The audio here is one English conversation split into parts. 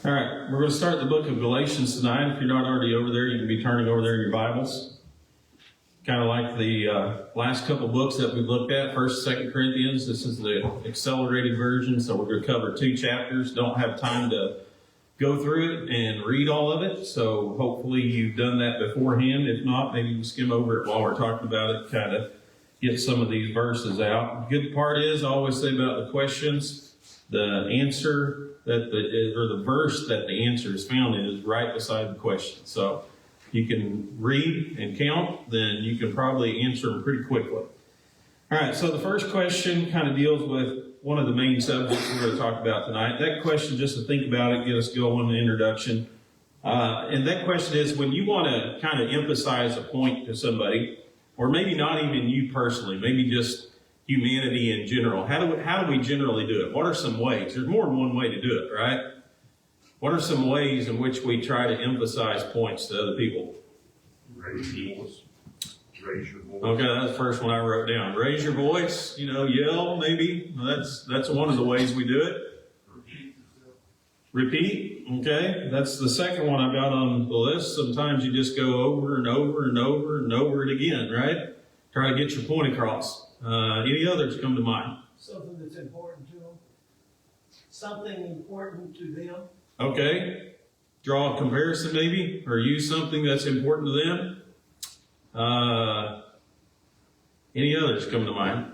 All right, we're going to start the book of Galatians tonight. If you're not already over there, you can be turning over there in your Bibles. Kind of like the last couple books that we looked at, 1st and 2nd Corinthians. This is the accelerated version, so we're going to cover 2 chapters. Don't have time to go through it and read all of it, so hopefully you've done that beforehand. If not, maybe you can skim over it while we're talking about it, kind of get some of these verses out. The good part is, I always say about the questions, the answer that the verse that the answer is found in is right beside the question. So you can read and count, then you can probably answer them pretty quickly. All right, so the first question kind of deals with one of the main subjects we're going to talk about tonight. That question, just to think about it, get us going in the introduction. And that question is, when you want to kind of emphasize a point to somebody, or maybe not even you personally, maybe just humanity in general, how do we generally do it? What are some ways? There's more than one way to do it, right? What are some ways in which we try to emphasize points to other people? Raise your voice. Raise your voice. Okay, that's the first one I wrote down. Raise your voice, yell maybe. That's one of the ways we do it. Repeat, okay. That's the second one I got on the list. Sometimes you just go over and over and over and over it again, right? Try to get your point across. Any others come to mind? Something that's important to them. Something important to them. Okay. Draw a comparison maybe, or use something that's important to them. Any others come to mind?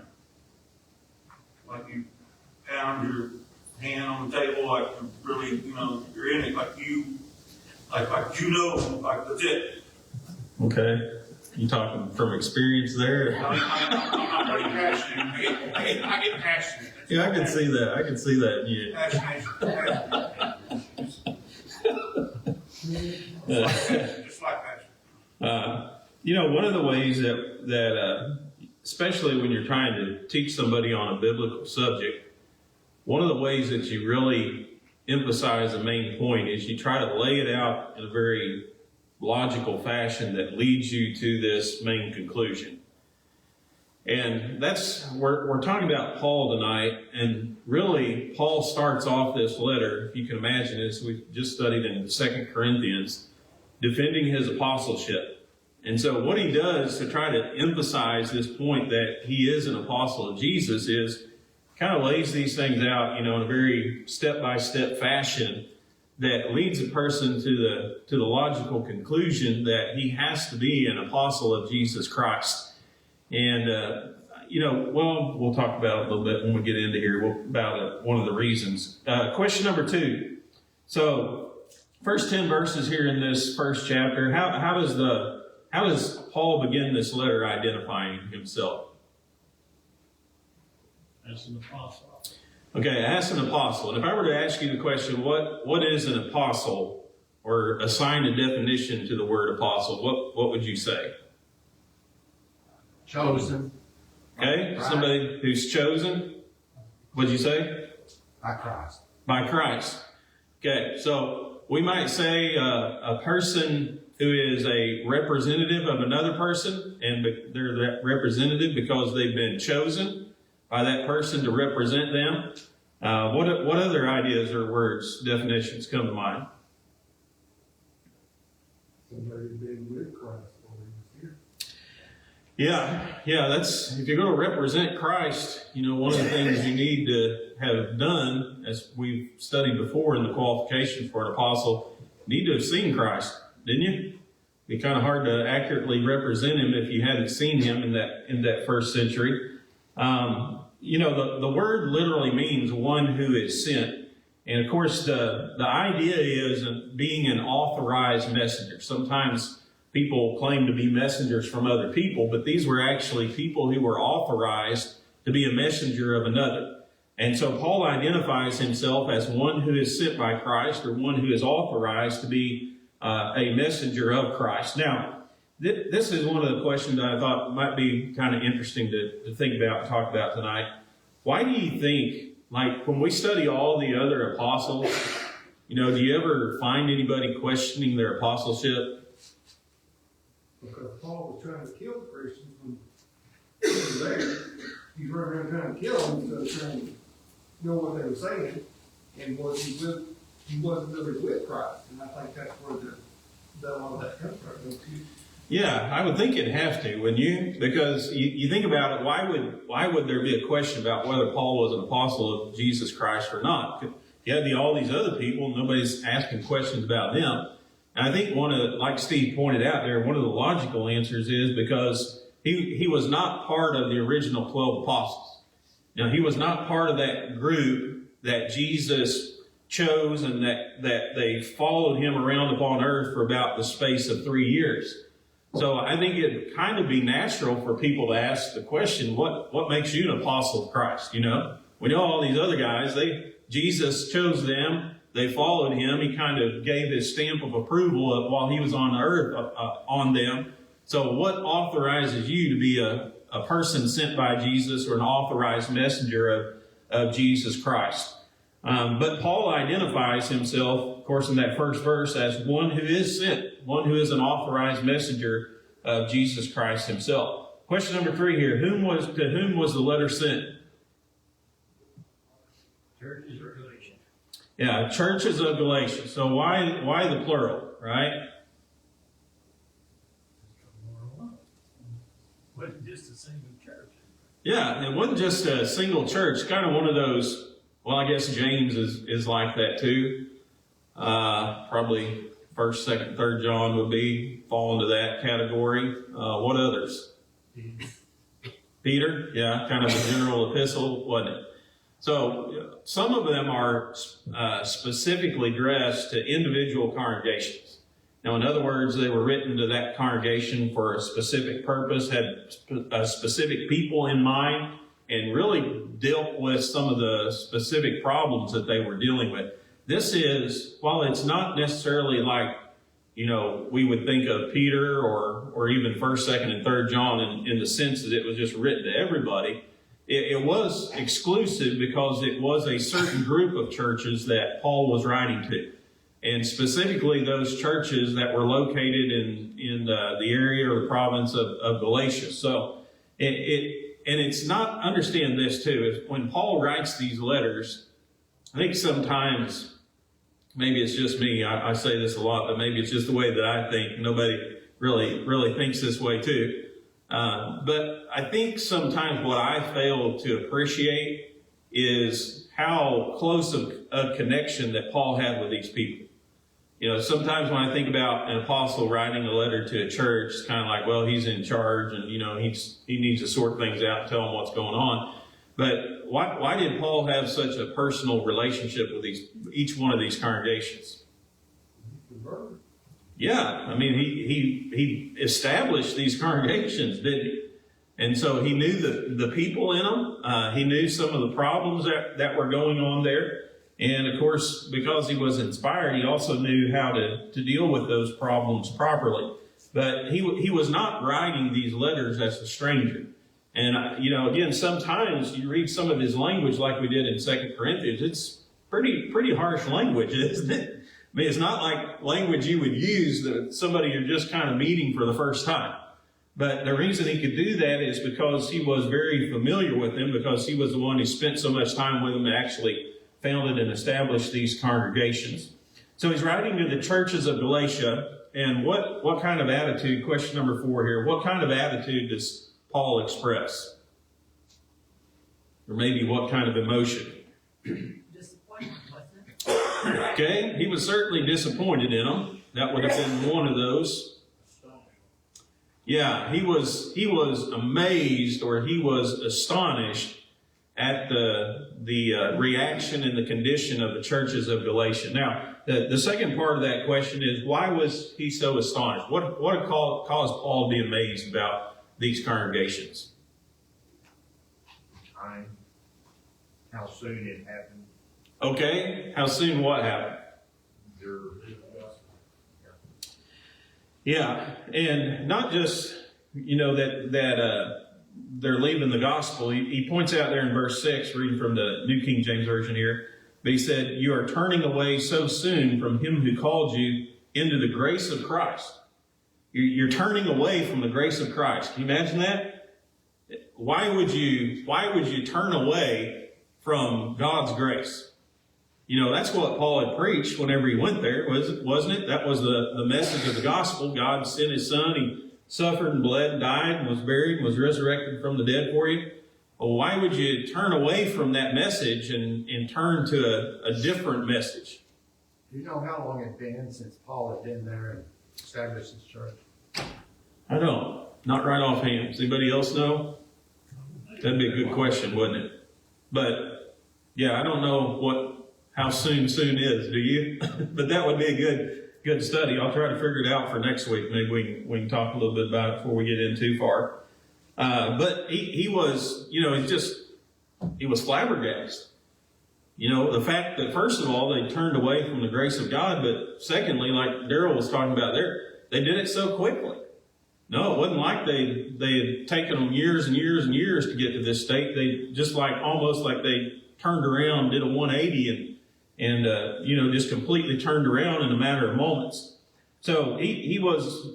Like you pound your hand on the table, like you're really, you're in it, like judo, like legit. Okay. You talking from experience there? I'm pretty passionate. I get passionate. Yeah, I can see that. I can see that. Yeah. Just like passion. One of the ways that especially when you're trying to teach somebody on a biblical subject, one of the ways that you really emphasize the main point is you try to lay it out in a very logical fashion that leads you to this main conclusion. And we're talking about Paul tonight, and really Paul starts off this letter, if you can imagine, as we just studied in 2 Corinthians, defending his apostleship. And so what he does to try to emphasize this point that he is an apostle of Jesus is kind of lays these things out, in a very step-by-step fashion that leads a person to the logical conclusion that he has to be an apostle of Jesus Christ. And, we'll talk about it a little bit when we get into here about one of the reasons. Question number 2. So, first 10 verses here in this first chapter, how does Paul begin this letter identifying himself? As an apostle. Okay, as an apostle. And if I were to ask you the question, what is an apostle, or assign a definition to the word apostle, what would you say? Chosen. Okay, Right. Somebody who's chosen. What'd you say? By Christ. By Christ. Okay, so we might say a person who is a representative of another person, and they're that representative because they've been chosen by that person to represent them. What other ideas or words, definitions come to mind? Somebody been with Christ while he was Yeah, that's, if you're going to represent Christ, one of the things you need to have done, as we've studied before in the qualifications for an apostle, you need to have seen Christ, didn't you? It'd be kind of hard to accurately represent him if you hadn't seen him in that first century. The word literally means one who is sent. And of course, the idea is being an authorized messenger. Sometimes people claim to be messengers from other people, but these were actually people who were authorized to be a messenger of another. And so Paul identifies himself as one who is sent by Christ, or one who is authorized to be a messenger of Christ. Now, this is one of the questions that I thought might be kind of interesting to think about and talk about tonight. Why do you think, like when we study all the other apostles, do you ever find anybody questioning their apostleship? Because Paul was trying to kill the Christians when he was there. He's running around trying to kill them instead of trying to know what they were saying. And was he with he wasn't really with Christ. And I think that's where a lot of that comes from, don't you? Yeah, I would think it'd have to, wouldn't you? Because you think about it, why would there be a question about whether Paul was an apostle of Jesus Christ or not? You have all these other people, nobody's asking questions about them. And I think like Steve pointed out there, one of the logical answers is because he was not part of the original 12 apostles. Now, he was not part of that group that Jesus chose and that they followed him around upon earth for about the space of 3 years. So I think it'd kind of be natural for people to ask the question, what makes you an apostle of Christ? You know, we know all these other guys, Jesus chose them, they followed him, he kind of gave his stamp of approval while he was on earth on them. So what authorizes you to be a person sent by Jesus or an authorized messenger of Jesus Christ? But Paul identifies himself, of course, in that first verse as one who is sent, one who is an authorized messenger of Jesus Christ himself. Question number 3 here. To whom was the letter sent? Churches of Galatia. Yeah, churches of Galatia. So why the plural, right? Wasn't just a single church. Yeah, it wasn't just a single church. Kind of one of those. Well, I guess James is like that too. Probably 1st, 2nd, 3rd John would fall into that category. What others? Peter, yeah, kind of a general epistle, wasn't it? So some of them are specifically addressed to individual congregations. Now, in other words, they were written to that congregation for a specific purpose, had specific people in mind, and really dealt with some of the specific problems that they were dealing with. This is, while it's not necessarily like, we would think of Peter or even 1st, 2nd, and 3rd John in the sense that it was just written to everybody, it was exclusive because it was a certain group of churches that Paul was writing to. And specifically those churches that were located in the area or the province of Galatia. So and it's not, understand this too, when Paul writes these letters, I think sometimes, maybe it's just me, I say this a lot, but maybe it's just the way that I think. Nobody really thinks this way too. But I think sometimes what I fail to appreciate is how close of a connection that Paul had with these people. Sometimes when I think about an apostle writing a letter to a church, it's kind of like, well, he's in charge and, he needs to sort things out and tell them what's going on. But why did Paul have such a personal relationship with each one of these congregations? Yeah, I mean, he established these congregations, didn't he? And so he knew the people in them. He knew some of the problems that were going on there. And of course, because he was inspired, he also knew how to deal with those problems properly. But he was not writing these letters as a stranger. And, again, sometimes you read some of his language like we did in 2 Corinthians. It's pretty harsh language, isn't it? I mean, it's not like language you would use that somebody you're just kind of meeting for the first time. But the reason he could do that is because he was very familiar with them, because he was the one who spent so much time with them and actually founded and established these congregations. So he's writing to the churches of Galatia. And what kind of attitude, question number 4 here, what kind of attitude does Paul express? Or maybe what kind of emotion? Disappointment, wasn't it? Okay, he was certainly disappointed in them. That would have been one of those. Yeah, he was amazed, or he was astonished at the reaction and the condition of the churches of Galatia. Now, the second part of that question is, why was he so astonished? What caused Paul to be amazed about these congregations? Time. How soon it happened. Okay, how soon what happened? Yeah, and not just, that they're leaving the gospel. He points out there in verse 6, reading from the New King James Version here, but he said, you are turning away so soon from him who called you into the grace of Christ. You're turning away from the grace of Christ. Can you imagine that? Why would you turn away from God's grace? That's what Paul had preached whenever he went there, wasn't it? That was the message of the gospel. God sent his son. He suffered and bled and died and was buried and was resurrected from the dead for you. Well, why would you turn away from that message and turn to a different message? Do you know how long it's been since Paul had been there and established his church? I don't. Not right offhand. Does anybody else know? That'd be a good question, wouldn't it? But, yeah, I don't know how soon is, do you? But that would be a good study. I'll try to figure it out for next week. Maybe we can talk a little bit about it before we get in too far. But he was, he was flabbergasted. The fact that, first of all, they turned away from the grace of God, but secondly, like Daryl was talking about there, they did it so quickly. No, it wasn't like they had taken them years and years and years to get to this state. They almost like they turned around, did a 180 and just completely turned around in a matter of moments. So he was,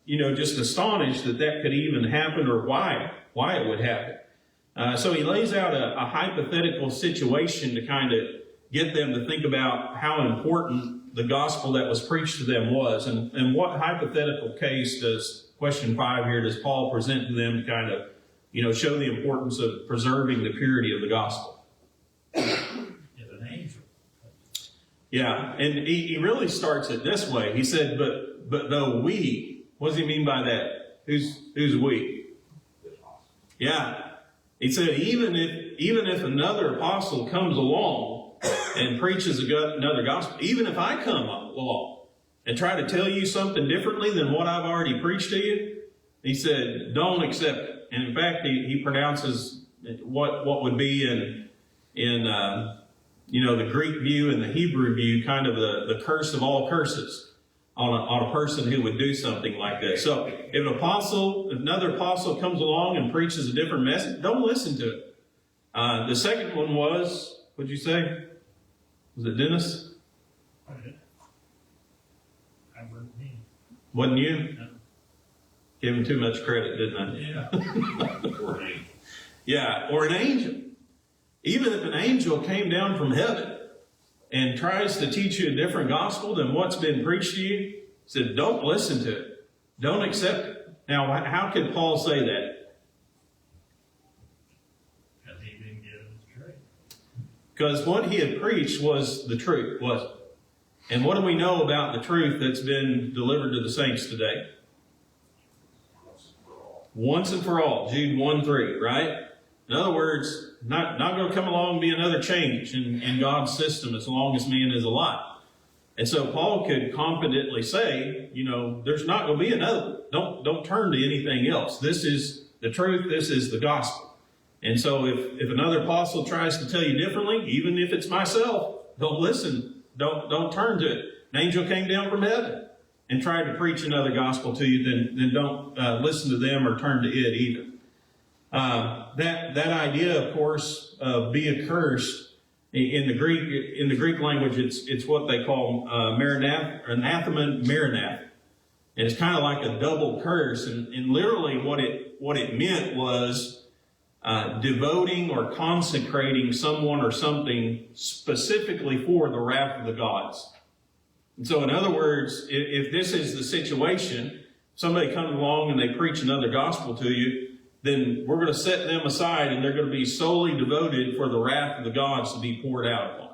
just astonished that could even happen or why it would happen. So he lays out a hypothetical situation to kind of get them to think about how important the gospel that was preached to them was. And what hypothetical case question 5 here, does Paul present to them to kind of, show the importance of preserving the purity of the gospel? An angel. Yeah, and he really starts it this way. He said, but though we, what does he mean by that? Who's we? Yeah. He said, even if another apostle comes along and preaches another gospel, even if I come along and try to tell you something differently than what I've already preached to you, he said, don't accept it. And in fact, he pronounces what would be in the Greek view and the Hebrew view, kind of the curse of all curses on a person who would do something like this. So if another apostle comes along and preaches a different message, don't listen to it. The second one was, what'd you say? Was it Dennis? I wouldn't be. Wasn't you? No. Gave him too much credit, didn't I? Yeah. Yeah, or an angel. Even if an angel came down from heaven and tries to teach you a different gospel than what's been preached to you, said, don't listen to it. Don't accept it. Now, how could Paul say that? Because he didn't get it straight. Because what he had preached was the truth, wasn't it? And what do we know about the truth that's been delivered to the saints today? Once and for all. Jude 1:3, right? In other words, not going to come along and be another change in God's system as long as man is alive. And so Paul could confidently say, there's not going to be another. Don't turn to anything else. This is the truth. This is the gospel. And so if another apostle tries to tell you differently, even if it's myself, don't listen. Don't turn to it. An angel came down from heaven and tried to preach another gospel to you, then don't listen to them or turn to it either. That idea, of course, of be accursed in the Greek language, it's what they call anathema maranatha, and it's kind of like a double curse. And literally, what it meant was devoting or consecrating someone or something specifically for the wrath of the gods. And so, in other words, if this is the situation, somebody comes along and they preach another gospel to you, then we're going to set them aside and they're going to be solely devoted for the wrath of the gods to be poured out upon.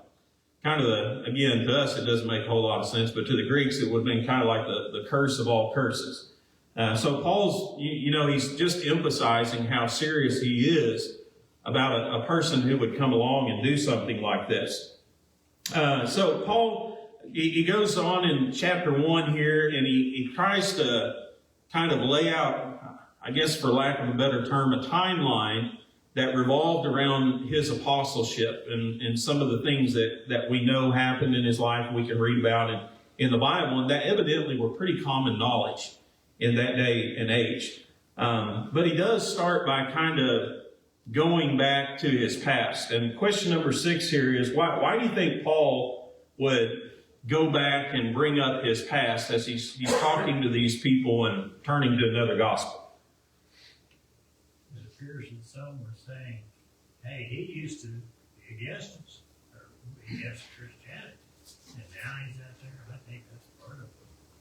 Kind of again, to us, it doesn't make a whole lot of sense, but to the Greeks, it would have been kind of like the curse of all curses. So Paul's, he's just emphasizing how serious he is about a person who would come along and do something like this. So Paul, he goes on in chapter 1 here, and he tries to kind of lay out, I guess for lack of a better term, a timeline that revolved around his apostleship and some of the things that we know happened in his life we can read about in the Bible, and that evidently were pretty common knowledge in that day and age. But he does start by kind of going back to his past. And question number 6 here is, why do you think Paul would go back and bring up his past as he's talking to these people and turning to another gospel? It appears that some were saying, hey, he used to be against us, or Yes, Christianity. And now he's out there, I think that's part of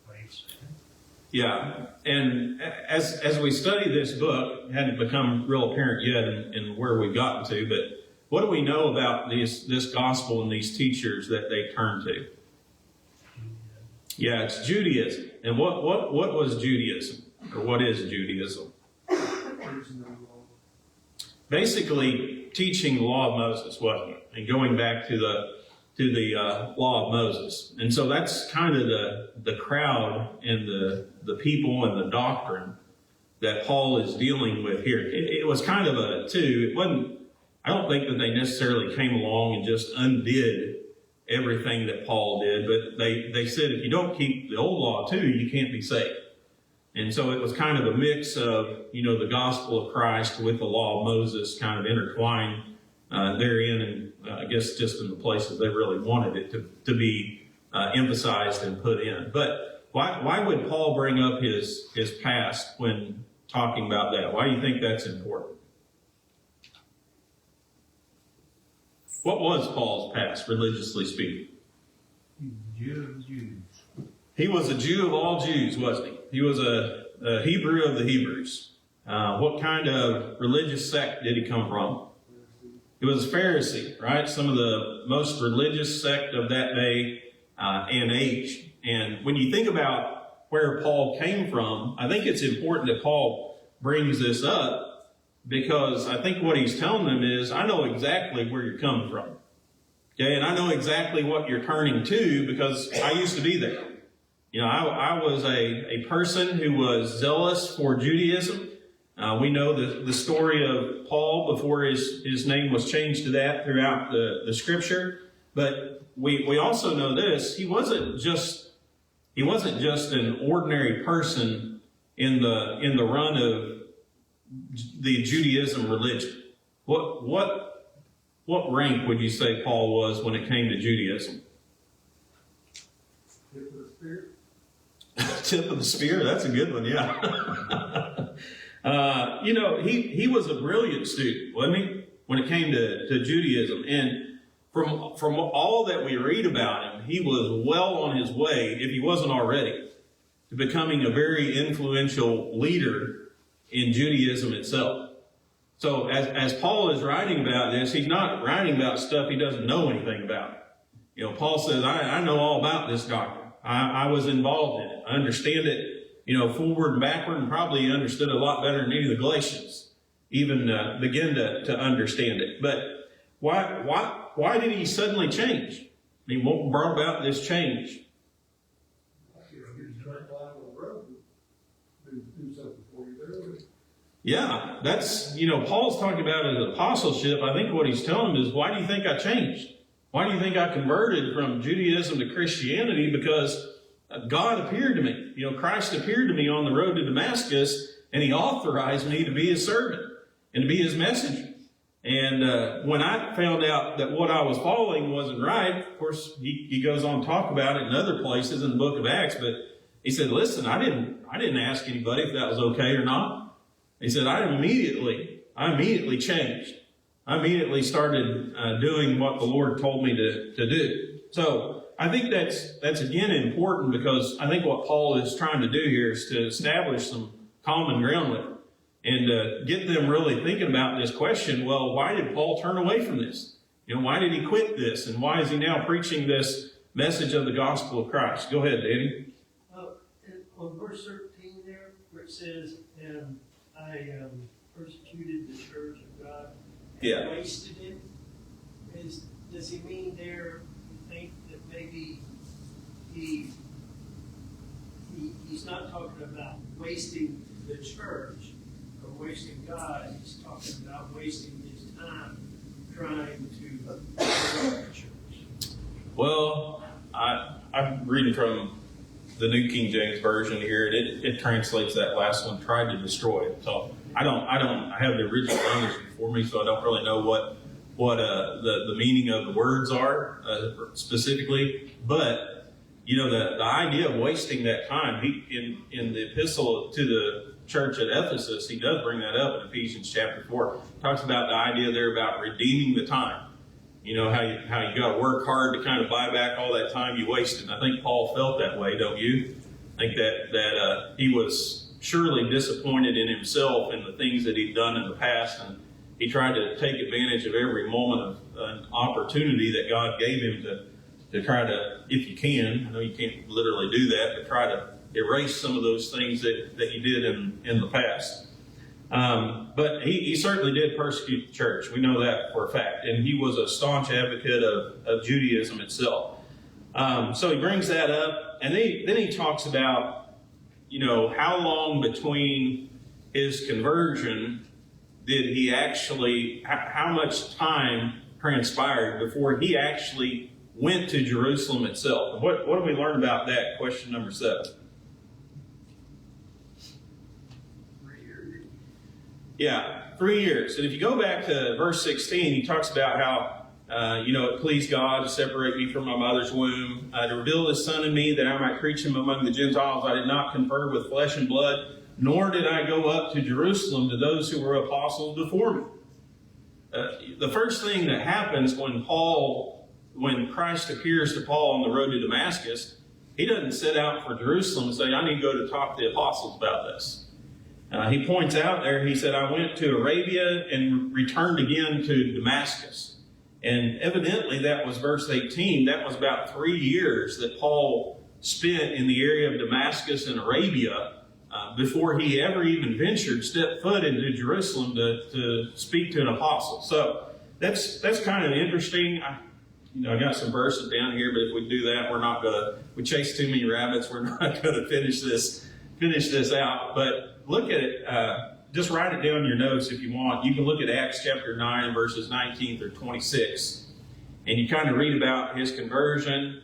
what he's saying. Yeah, and as we study this book, it hadn't become real apparent yet in where we've gotten to, but what do we know about this gospel and these teachers that they turn to? Yeah, it's Judaism. And what was Judaism? Or what is Judaism? Basically, teaching the law of Moses, wasn't it? And going back to the law of Moses. And so that's kind of the crowd and the people and the doctrine that Paul is dealing with here. It was kind of it wasn't, I don't think that they necessarily came along and just undid everything that Paul did, but they said if you don't keep the old law too, you can't be saved. And so it was kind of a mix of, the gospel of Christ with the law of Moses kind of intertwined therein, and I guess just in the places they really wanted it to be emphasized and put in. But why would Paul bring up his past when talking about that? Why do you think that's important? What was Paul's past, religiously speaking? Jew of Jews. He was a Jew of all Jews, wasn't he? He was a Hebrew of the Hebrews. What kind of religious sect did he come from? He was a Pharisee, right? Some of the most religious sect of that day and age. And when you think about where Paul came from, I think it's important that Paul brings this up, because I think what he's telling them is, I know exactly where you're coming from. Okay, and I know exactly what you're turning to, because I used to be there. I was a person who was zealous for Judaism. We know the story of Paul before his name was changed to that throughout the scripture. But we also know this: he wasn't just an ordinary person in the run of the Judaism religion. What rank would you say Paul was when it came to Judaism? Tip of the spear. Tip of the spear? That's a good one, yeah. He was a brilliant student, wasn't he, when it came to Judaism. And from all that we read about him, he was well on his way, if he wasn't already, to becoming a very influential leader in Judaism itself. So as Paul is writing about this, he's not writing about stuff he doesn't know anything about. Paul says, I know all about this doctrine. I was involved in it. I understand it, forward and backward, and probably understood it a lot better than any of the Galatians even begin to understand it. But why did he suddenly change? I mean, what brought about this change? Yeah, that's, Paul's talking about his apostleship. I think what he's telling them is, why do you think I changed? Why do you think I converted from Judaism to Christianity? Because God appeared to me. Christ appeared to me on the road to Damascus, and he authorized me to be his servant and to be his messenger. And when I found out that what I was following wasn't right, of course, he goes on to talk about it in other places in the book of Acts, but he said, listen, I didn't ask anybody if that was okay or not. He said, I immediately changed. I immediately started doing what the Lord told me to do. So I think that's again important, because I think what Paul is trying to do here is to establish some common ground with them and get them really thinking about this question. Well, why did Paul turn away from this? Why did he quit this? And why is he now preaching this message of the gospel of Christ? Go ahead, Danny. On verse 13 there, where it says, and I persecuted the church of God and wasted it. Does he mean there, you think that maybe he's not talking about wasting the church or wasting God? He's talking about wasting his time trying to build the church. Well, I'm reading from the New King James Version here. It translates that last one, tried to destroy it. So I have the original language before me, so I don't really know what the meaning of the words are specifically. But the idea of wasting that time, in the epistle to the church at Ephesus, he does bring that up in Ephesians chapter 4. Talks about the idea there about redeeming the time. how you got to work hard to kind of buy back all that time you wasted. And I think Paul felt that way, don't you? I think that he was surely disappointed in himself and the things that he'd done in the past, and he tried to take advantage of every moment of an opportunity that God gave him to try to, if you can, I know you can't literally do that, but try to erase some of those things that you did in the past. But he certainly did persecute the church. We know that for a fact. And he was a staunch advocate of Judaism itself. So he brings that up. And then he talks about, how long between his conversion did he actually, how much time transpired before he actually went to Jerusalem itself. And what do we learn about that? Question number 7. 3 years. Yeah, 3 years. And if you go back to verse 16, he talks about how, it pleased God to separate me from my mother's womb, to reveal his Son in me that I might preach him among the Gentiles. I did not confer with flesh and blood, nor did I go up to Jerusalem to those who were apostles before me. The first thing that happens when Christ appears to Paul on the road to Damascus, he doesn't set out for Jerusalem and say, I need to go to talk to the apostles about this. He points out there, he said, I went to Arabia and returned again to Damascus. And evidently that was verse 18. That was about 3 years that Paul spent in the area of Damascus and Arabia before he ever even stepped foot into Jerusalem to speak to an apostle. So that's kind of interesting. I got some verses down here, but if we do that, we chase too many rabbits. We're not going to finish this out. But look at it. Just write it down in your notes if you want. You can look at Acts chapter 9, verses 19 through 26. And you kind of read about his conversion.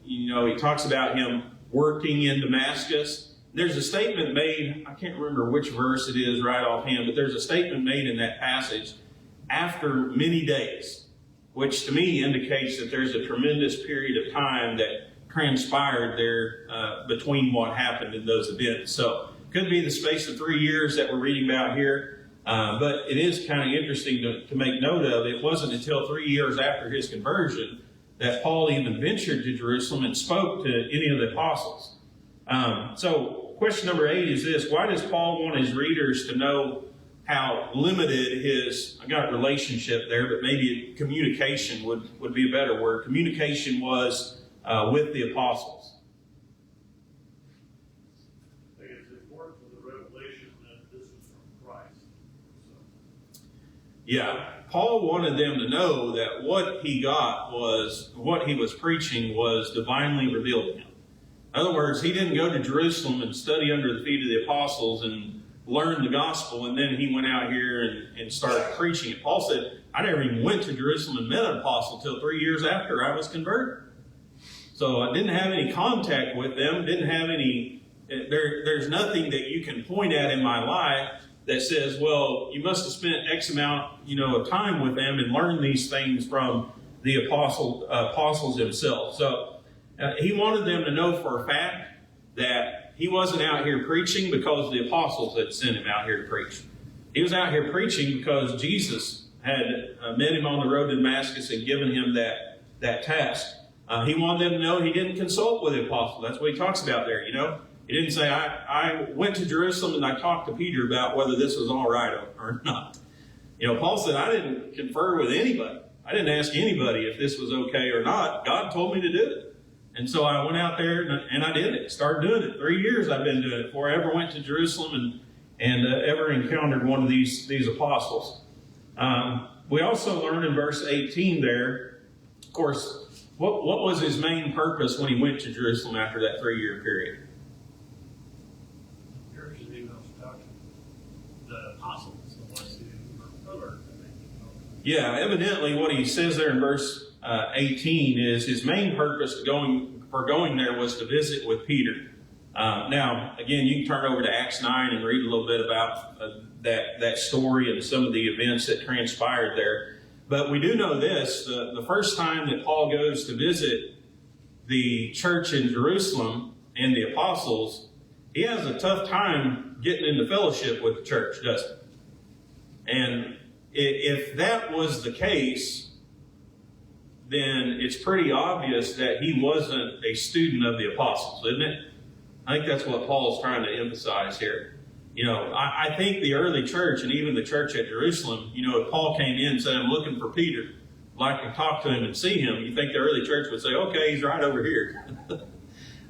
He talks about him working in Damascus. There's a statement made, I can't remember which verse it is right offhand, but there's a statement made in that passage, after many days, which to me indicates that there's a tremendous period of time that transpired there between what happened in those events. So could be the space of 3 years that we're reading about here, but it is kind of interesting to make note of. It wasn't until 3 years after his conversion that Paul even ventured to Jerusalem and spoke to any of the apostles. So question number 8 is this: why does Paul want his readers to know how limited I got relationship there, but maybe communication would be a better word. Communication was with the apostles. I think it's important for the revelation that this is from Christ. Yeah, Paul wanted them to know that what he was preaching was divinely revealed to him. In other words, he didn't go to Jerusalem and study under the feet of the apostles and learn the gospel, and then he went out here and started preaching it. Paul said, I never even went to Jerusalem and met an apostle until 3 years after I was converted. So I didn't have any contact with them, there's nothing that you can point at in my life that says, well, you must have spent X amount, of time with them and learned these things from the apostles themselves. So he wanted them to know for a fact that he wasn't out here preaching because the apostles had sent him out here to preach. He was out here preaching because Jesus had met him on the road to Damascus and given him that task. He wanted them to know he didn't consult with the apostles. That's what he talks about there, He didn't say, I went to Jerusalem and I talked to Peter about whether this was all right or not. Paul said, I didn't confer with anybody. I didn't ask anybody if this was okay or not. God told me to do it. And so I went out there and I did it. Started doing it. 3 years I've been doing it before I ever went to Jerusalem and ever encountered one of these apostles. We also learn in verse 18 there, of course, what was his main purpose when he went to Jerusalem after that 3-year period? The apostles, the ones who were pillared. Yeah, evidently what he says there in verse 18 is his main purpose for going there was to visit with Peter. Now, again, you can turn over to Acts 9 and read a little bit about that story and some of the events that transpired there. But we do know this, the first time that Paul goes to visit the church in Jerusalem and the apostles, he has a tough time getting into fellowship with the church, doesn't he? And if that was the case, then it's pretty obvious that he wasn't a student of the apostles, isn't it? I think that's what Paul's trying to emphasize here. You know, I think the early church and even the church at Jerusalem, you know, if Paul came in and said, I'm looking for Peter, I'd like to talk to him and see him, you think the early church would say, okay, he's right over here.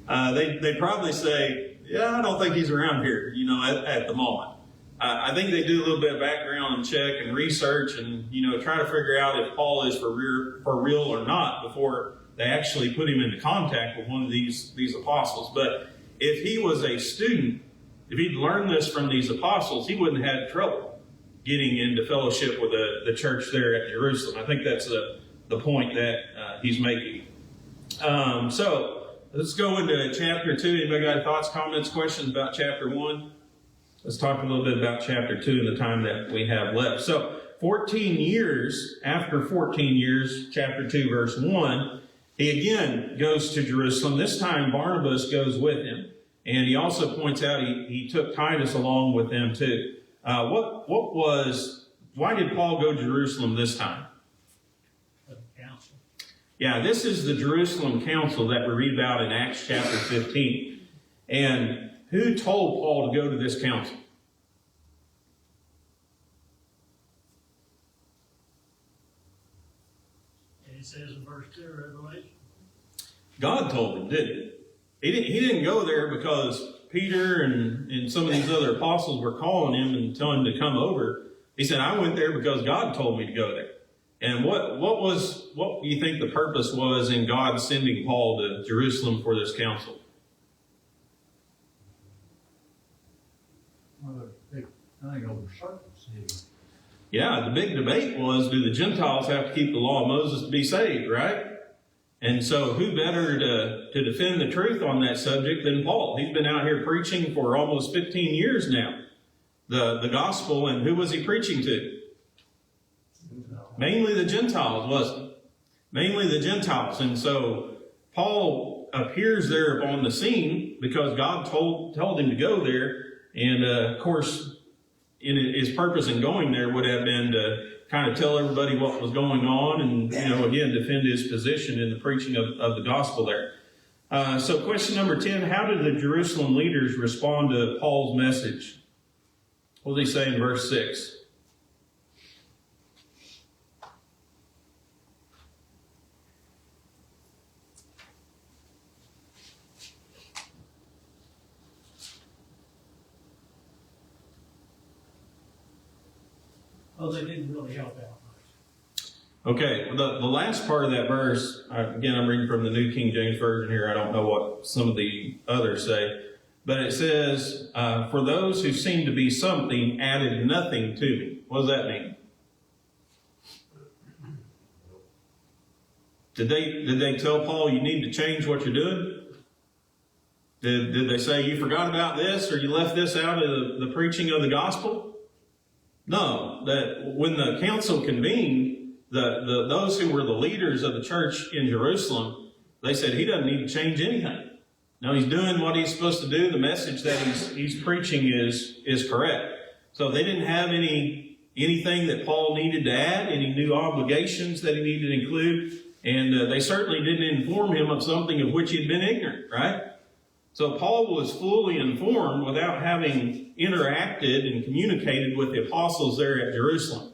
They'd probably say, yeah, I don't think he's around here, you know, at the moment. I think they do a little bit of background check and research and, you know, try to figure out if Paul is for real or not before they actually put him into contact with one of these apostles. But if he was a student, if he'd learned this from these apostles, he wouldn't have had trouble getting into fellowship with the church there at Jerusalem. I think that's the point that he's making. So let's go into chapter 2. Anybody got any thoughts, comments, questions about chapter 1? Let's talk a little bit about chapter 2 in the time that we have left. So 14 years, after 14 years, chapter 2, verse 1, he again goes to Jerusalem. This time Barnabas goes with him. And he also points out he took Titus along with them too. Why did Paul go to Jerusalem this time? The council. Yeah, this is the Jerusalem council that we read about in Acts chapter 15. And who told Paul to go to this council? And it says in verse 2 of Revelation. God told him, didn't he? He didn't go there because Peter and some of these other apostles were calling him and telling him to come over. He said, I went there because God told me to go there. And what do you think the purpose was in God sending Paul to Jerusalem for this council? Well, the big thing over circumcision. Yeah, the big debate was, do the Gentiles have to keep the law of Moses to be saved, right? And so who better to defend the truth on that subject than Paul? He's been out here preaching for almost 15 years now, the gospel, and who was he preaching to? Mainly the Gentiles, wasn't it? Mainly the Gentiles. And so Paul appears there on the scene because God told him to go there. And of course, his purpose in going there would have been to kind of tell everybody what was going on and, you know, again, defend his position in the preaching of the gospel there. So question number 10, how did the Jerusalem leaders respond to Paul's message? What does he say in verse 6? Oh, they didn't really help out much. Okay, the last part of that verse, again, I'm reading from the New King James Version here. I don't know what some of the others say. But it says, for those who seem to be something added nothing to me. What does that mean? Did they tell Paul you need to change what you're doing? Did they say you forgot about this or you left this out of the preaching of the gospel? No, that when the council convened, those who were the leaders of the church in Jerusalem, they said he doesn't need to change anything. No, he's doing what he's supposed to do. The message that he's preaching is correct. So they didn't have anything that Paul needed to add, any new obligations that he needed to include, and they certainly didn't inform him of something of which he'd been ignorant, right? So Paul was fully informed without having interacted and communicated with the apostles there at Jerusalem.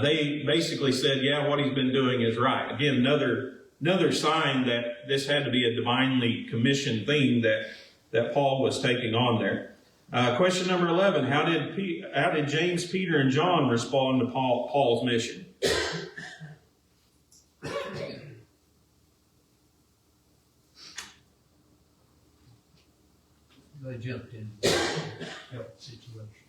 They basically said, yeah, what he's been doing is right. Again, another sign that this had to be a divinely commissioned thing that Paul was taking on there. Question number 11, how did James, Peter, and John respond to Paul's mission? They jumped in. Help the situation.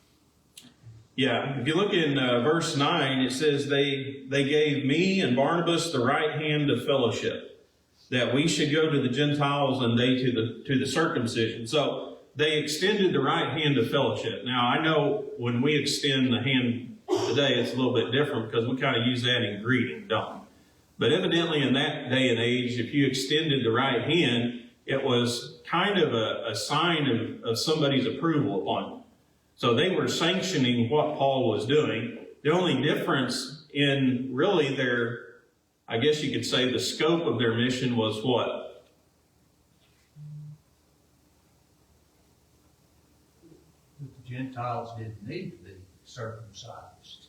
Yeah, if you look in verse 9, it says they gave me and Barnabas the right hand of fellowship, that we should go to the Gentiles and they to the circumcision. So they extended the right hand of fellowship. Now, I know when we extend the hand today, it's a little bit different because we kind of use that in greeting, don't we? But evidently in that day and age, if you extended the right hand, it was kind of a sign of somebody's approval upon you. So they were sanctioning what Paul was doing. The only difference in really their I guess you could say the scope of their mission was what? That the Gentiles didn't need to be circumcised.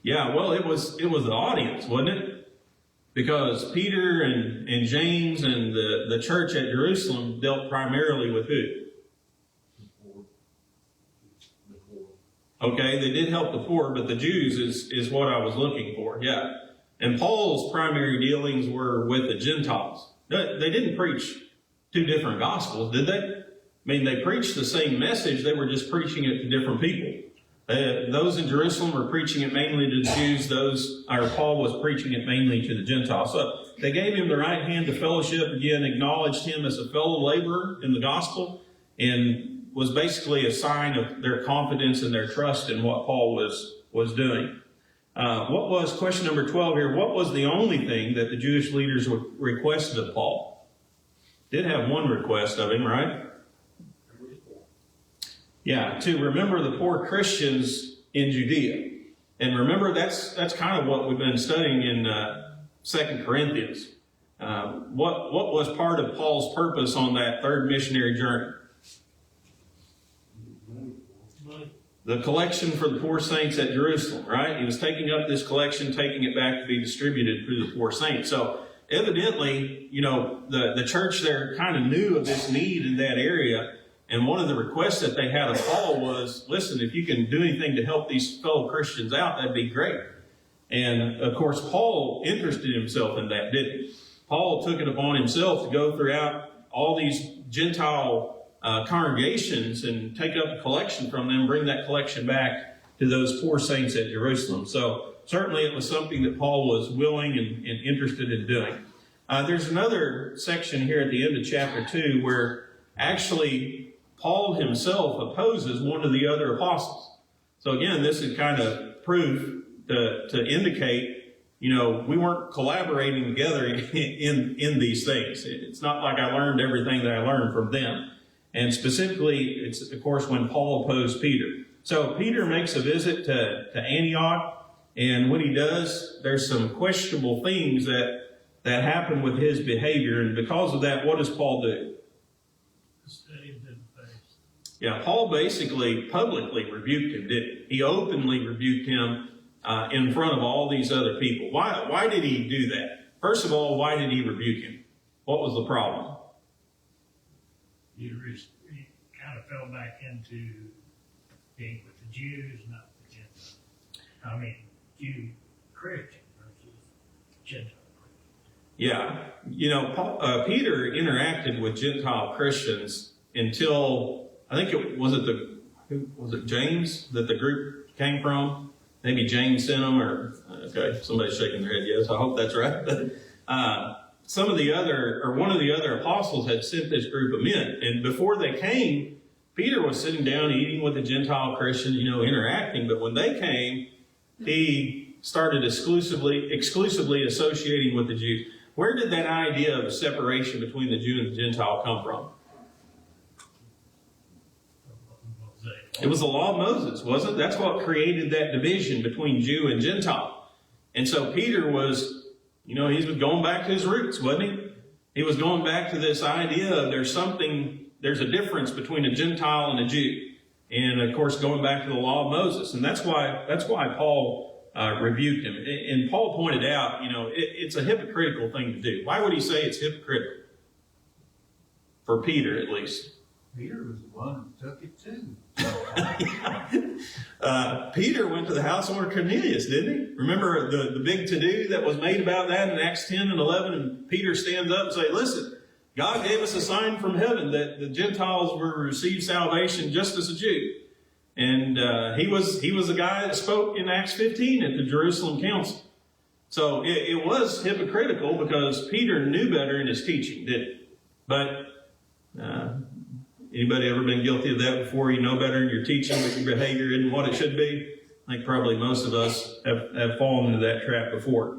Yeah, well, it was the audience, wasn't it? Because Peter and James and the church at Jerusalem dealt primarily with who? Okay, they did help the poor, but the Jews is what I was looking for, yeah. And Paul's primary dealings were with the Gentiles. They didn't preach two different gospels, did they? I mean, they preached the same message, they were just preaching it to different people. Those in Jerusalem were preaching it mainly to the Jews, Paul was preaching it mainly to the Gentiles. So they gave him the right hand to fellowship, again, acknowledged him as a fellow laborer in the gospel, and was basically a sign of their confidence and their trust in what Paul was doing. Question number 12 here, what was the only thing that the Jewish leaders requested of Paul? Did have one request of him, right? Yeah, to remember the poor Christians in Judea. And remember, that's kind of what we've been studying in 2 Corinthians. What was part of Paul's purpose on that third missionary journey? The collection for the poor saints at Jerusalem, right? He was taking up this collection, taking it back to be distributed to the poor saints. So evidently, the church there kind of knew of this need in that area. And one of the requests that they had of Paul was, listen, if you can do anything to help these fellow Christians out, that'd be great. And of course, Paul interested himself in that, didn't he? Paul took it upon himself to go throughout all these Gentile congregations and take up a collection from them, bring that collection back to those poor saints at Jerusalem. So certainly it was something that Paul was willing and interested in doing. There's another section here at the end of chapter 2 where actually Paul himself opposes one of the other apostles. So again, this is kind of proof to indicate, we weren't collaborating together in these things. It's not like I learned everything that I learned from them. And specifically, it's, of course, when Paul opposed Peter. So Peter makes a visit to Antioch, and when he does, there's some questionable things that happen with his behavior. And because of that, what does Paul do? Study him to the face. Yeah, Paul basically publicly rebuked him, didn't he? He openly rebuked him in front of all these other people. Why did he do that? First of all, why did he rebuke him? What was the problem? He kind of fell back into being with the Jews, not the Gentiles. I mean, Jew Christian versus Gentile Christian. Yeah. Peter interacted with Gentile Christians until, I think was it James that the group came from? Maybe James sent them, or, okay, somebody's shaking their head, yes, I hope that's right. One of the other apostles had sent this group of men. And before they came, Peter was sitting down eating with the Gentile Christians, interacting. But when they came, he started exclusively associating with the Jews. Where did that idea of a separation between the Jew and the Gentile come from? It was the law of Moses, wasn't it? That's what created that division between Jew and Gentile. And so Peter was, he was going back to his roots, wasn't he? He was going back to this idea of there's a difference between a Gentile and a Jew. And of course, going back to the law of Moses. And that's why Paul rebuked him. And Paul pointed out, it's a hypocritical thing to do. Why would he say it's hypocritical? For Peter, at least. Peter was the one who took it too. Peter went to the house of Cornelius, didn't he? Remember the big to-do that was made about that in Acts 10 and 11? And Peter stands up and says, listen, God gave us a sign from heaven that the Gentiles will receive salvation just as a Jew. And he was the guy that spoke in Acts 15 at the Jerusalem Council. So it was hypocritical because Peter knew better in his teaching, didn't he? But anybody ever been guilty of that before? You know better in your teaching, but your behavior isn't what it should be? I think probably most of us have fallen into that trap before.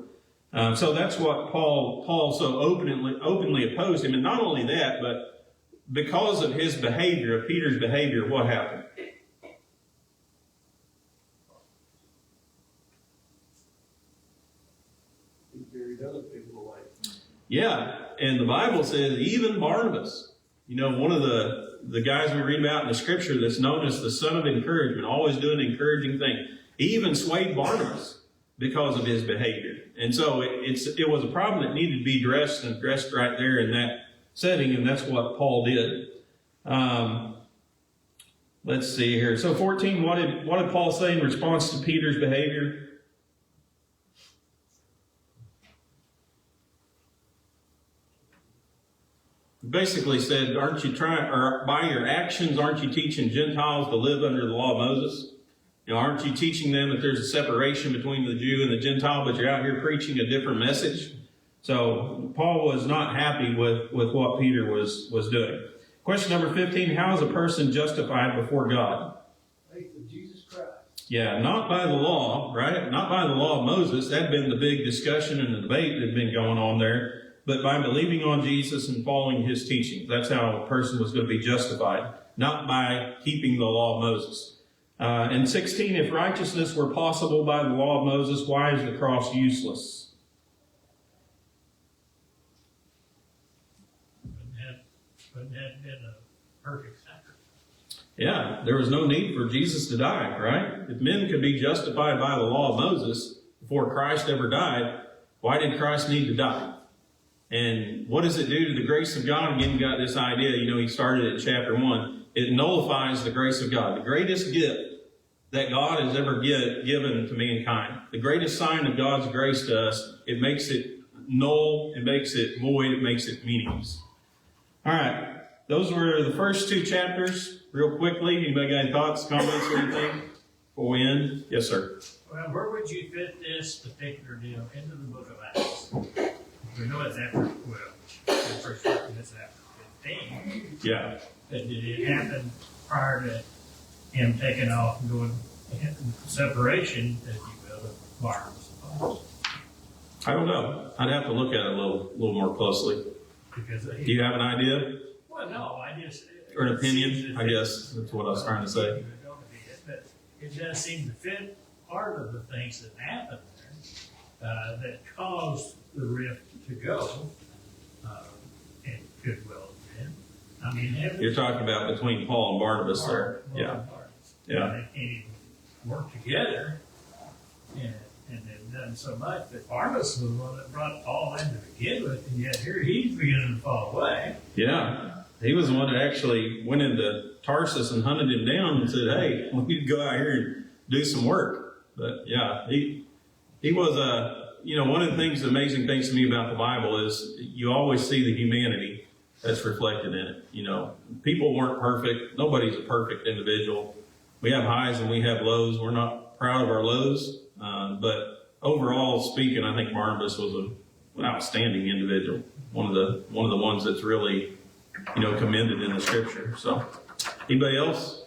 So that's what Paul so openly opposed him. And not only that, but because of his behavior, of Peter's behavior, what happened? He carried other people Yeah, and the Bible says even Barnabas, you know, one of the guys we read about in the scripture that's known as the son of encouragement, always doing an encouraging thing. He even swayed Barnabas because of his behavior. And so it was a problem that needed to be addressed right there in that setting, and that's what Paul did. Let's see here. So 14, what did Paul say in response to Peter's behavior? Basically said, aren't you trying, or by your actions, aren't you teaching Gentiles to live under the law of Moses? You know, aren't you teaching them that there's a separation between the Jew and the Gentile, but you're out here preaching a different message? So Paul was not happy with what Peter was doing. Question number 15, how is a person justified before God? Faith of Jesus Christ. Yeah, not by the law, right? Not by the law of Moses. That had been the big discussion and the debate that had been going on there. But by believing on Jesus and following his teachings. That's how a person was going to be justified. Not by keeping the law of Moses. And 16, if righteousness were possible by the law of Moses, why is the cross useless? Wouldn't have been a perfect sacrifice. Yeah, there was no need for Jesus to die, right? If men could be justified by the law of Moses before Christ ever died, why did Christ need to die? And what does it do to the grace of God? Again, you got this idea, you know, he started at chapter 1. It nullifies the grace of God. The greatest gift that God has ever given to mankind. The greatest sign of God's grace to us, it makes it null, it makes it void, it makes it meaningless. All right, those were the first 2 chapters. Real quickly, anybody got any thoughts, comments, or anything before we end? Yes, sir. Well, where would you fit this particular deal into the book of Acts? We know it's after 12. The first chapter is after 15. Yeah. But did it happen prior to him taking off and going separation, if you will, of Barnabas? I don't know. I'd have to look at it a little more closely. Because Do you have an idea? well, no, I just Or an opinion? I guess that's what I was trying to say. But it does seem to fit part of the things that happened there that caused the rift to go, and could well have been. I mean, You're talking about between Paul and Barnabas there. Yeah. Yeah. They can't even work together, and they've done so much that Barnabas was the one that brought Paul in to begin with, and yet here he's beginning to fall away. Yeah. He was the one that actually went into Tarsus and hunted him down and said, hey, we need to go out here and do some work. But yeah, he was one of the things, the amazing things to me about the Bible is you always see the humanity that's reflected in it. You know, people weren't perfect. Nobody's a perfect individual. We have highs and we have lows. We're not proud of our lows. But overall speaking, I think Barnabas was an outstanding individual. One of the ones that's really, commended in the scripture. So anybody else?